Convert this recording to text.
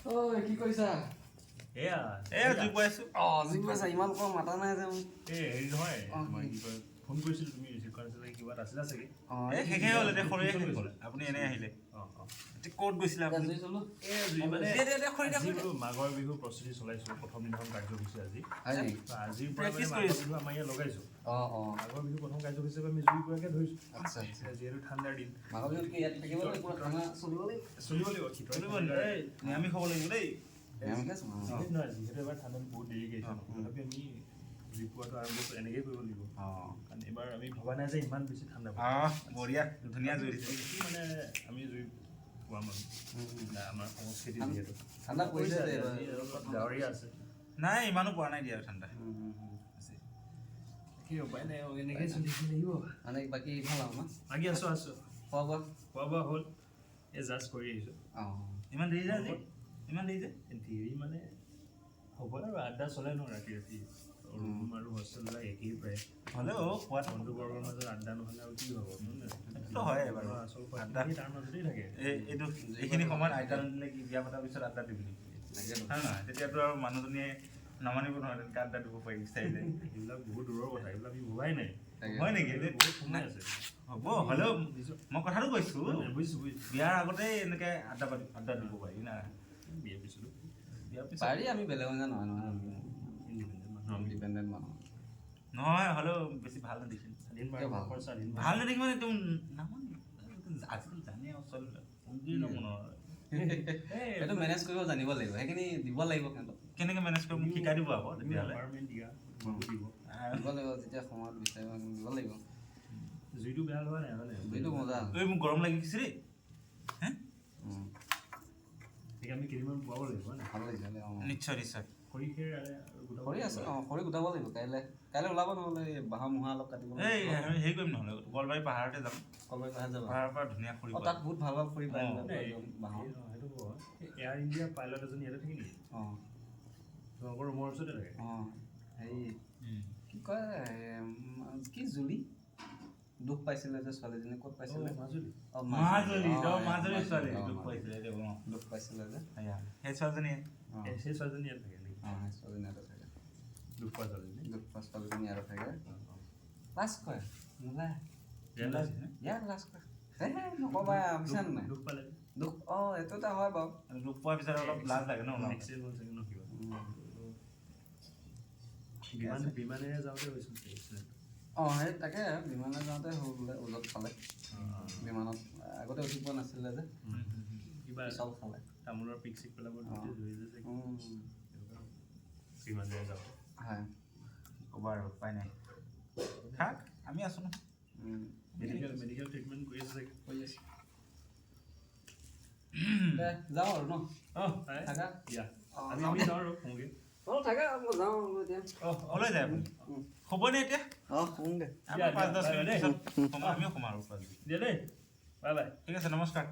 ঐ কি কৰিছা? এয়া জুই পাইছো। জুই পাইছা? ইমান কম মাতা নাই যে মোক। হেৰি নহয় মই কি কয় ফোন কৰিছিলো তুমি ৰিচিভ কৰা নাছিলা কিবা আছিলা চাগে শেষে হ'ল এতিয়া খৰি আপুনি এনে আহিলে ক'ত গৈছিলে আপুনি জুই চলো। মাঘৰ বিহু প্ৰস্তুতি চলাইছো প্ৰথম দিনাখন কাৰ্যসূচী আজি আজিৰ পৰা Practice মাঘৰ বিহু আমাৰ ইয়াত লগাইছো মাঘৰ বিহু প্ৰথম কাৰ্যসূচী হিচাপে আমি জুই কুৰাকে ধৰিছো যিহেতু ঠাণ্ডাৰ দিন মাঘৰ বিহুত কি ইয়াত থাকিব লাগিব? পুৰা খানা চলিব লাগিব? চলিব নিৰামিষ হ'ব লাগিব দেই নহয় যিহেতু এবাৰ ঠাণ্ডাত বহুত দেৰিকে আহিছে তথাপি আমি জুই পোৱাটো আৰম্ভ এনেকেই কৰিব লাগিব কাৰণ এইবাৰ আমি ভবা নাই যে ইমান বেছি ঠাণ্ডা বঢ়িয়া ধুনীয়া জুই দিছে মানে আমি জুই পোৱা মানুহ আমাৰ সংস্কৃতি যিহেতু ঠাণ্ডা পৰিছে ডাৱৰীয়া আছে নাই ইমানো পৰা নাই দিয়া ঠাণ্ডা কি উপায় নাই এনেকৈ চলি লাগিব মানে বাকী ভাল আৰু ন? বাকী আছো খোৱা বোৱা হ'ল এই জাষ্ট কৰি আহিছোঁ ইমান দেৰি যায় যে ইমান দেৰি যে দেৰি মানে হ'ব আৰু আড্ডা চলে ন ৰাতি ৰুম আৰু হোষ্টেলবিলাক একেই প্ৰায় হ'লেও খোৱাত বন্ধুবৰ্গৰ মাজত আড্ডা নহ'লে আৰু কি হ'ব হয় বাৰু আচল আড্ডা তাৰ মাজতেই থাকে এইটো এইখিনি সময়ত আড্ডা নিদিলে কি বিয়া পতাৰ পিছত আড্ডা দিবি হয় নহয় তেতিয়াতো আৰু মানুহজনীয়ে নামানিব নহয় তেনেকৈ আড্ডা দিব পাৰি বিচাৰিলে এইবিলাক বহুত দূৰৰ কথা এইবিলাক আমি ভবাই নাই হয় নেকি বহুত সময় আছে হ'ব হ'লেও মই কথাটো কৈছোঁ বুজিছোঁ বিয়াৰ আগতে এনেকৈ আড্ডা দিব পাৰি না বিয়াৰ পিছতো পাৰি আমি বেলেগ নহয় নহয় ইণ্ডিপেণ্ডেণ্ট মানুহ নহয় হ'লেও বেছি ভাল নেদেখি ভাল নেদেখি মানে তুমি নামান আজিকালি জানে অচল এইটো মেনেজ কৰিব জানিব লাগিব সেইখিনি দিব লাগিব সিহঁতক কেনেকৈ মেনেজ কৰিব মোক শিকাই দিব আকৌ তেতিয়াহ'লে দিব লাগিব যেতিয়া সময়ত বিচাৰিব দিব লাগিব জুইটো বেয়া লোৱা নাই হয় জুইটো মজা এই মোক গৰম লাগি গৈছে দেই আমি কেইদিনমান পোৱাব লাগিব ভাল লাগিছিলে নিশ্চয় নিশ্চয় খৰি আছে খৰি গোটাব লাগিব কাইলৈ ওলাব নহ'লে বাঁহৰ মুঢ়া অলপ কাটিব এই হেৰি কৰিম নহ'লে কলবাৰী পাহাৰতে যাম কলবাৰী পাহাৰ যাব পাহাৰৰ পৰা ধুনীয়া খৰি তাত বহুত ভাল ভাল খৰি পায় বাঁহৰ সেইটো এয়াৰ ইণ্ডিয়া পাইলট এজন ইয়াতে থাকে নেকি তোমালোকৰ ৰুমৰ ওচৰতে থাকে হেৰি কি কয় কি জুলি দুখ পাইছিলে যে ছোৱালীজনী ক'ত পাইছিলে মাজুলী ছোৱালী দুখ পাইছিলে যে সেই ছোৱালীজনী সেই ছোৱালীজনী ইয়াত থাকে নেকি ছোৱালীজনী ইয়াতে থাকে দুখ পোৱা ছোৱালীজনী ইয়াতে থাকে লাজ কৰে নোলায় ইয়াত লাজ কৰে নক'বা বুজিছা নাই দুখ পালে দুখ এইটো এটা হয় বাৰু দুখ পোৱাৰ পিছত অলপ লাজ লাগে ন বিমানেৰে যাওঁতে হৈছিল সেই তাকে বিমানে যাওঁতে হ'ল বোলে ওজত খালে বিমানত আগতে উঠি পোৱা নাছিলে যে কিবা চব খালে তামোলৰ পিক চিক পেলাব বিমানেৰে যাওঁতে হয় ক'বা আৰু উপায় নাই থাক আমি আছোঁ ন মেডিকেল ট্ৰিটমেণ্ট কৰি আছে চাগে কৰি আছে যাওঁ আৰু ন থাকা আমি যাওঁ আৰু শুওঁগৈ থাকা মই যাওঁ এতিয়া ক'লৈ যায় আপুনি হ'বনে এতিয়া শুওঁগৈ আমি 5-10 মিনিট পিছত আমিও সোমাওঁ আৰু দিয়া দেই বাই বাই ঠিক আছে নমস্কাৰ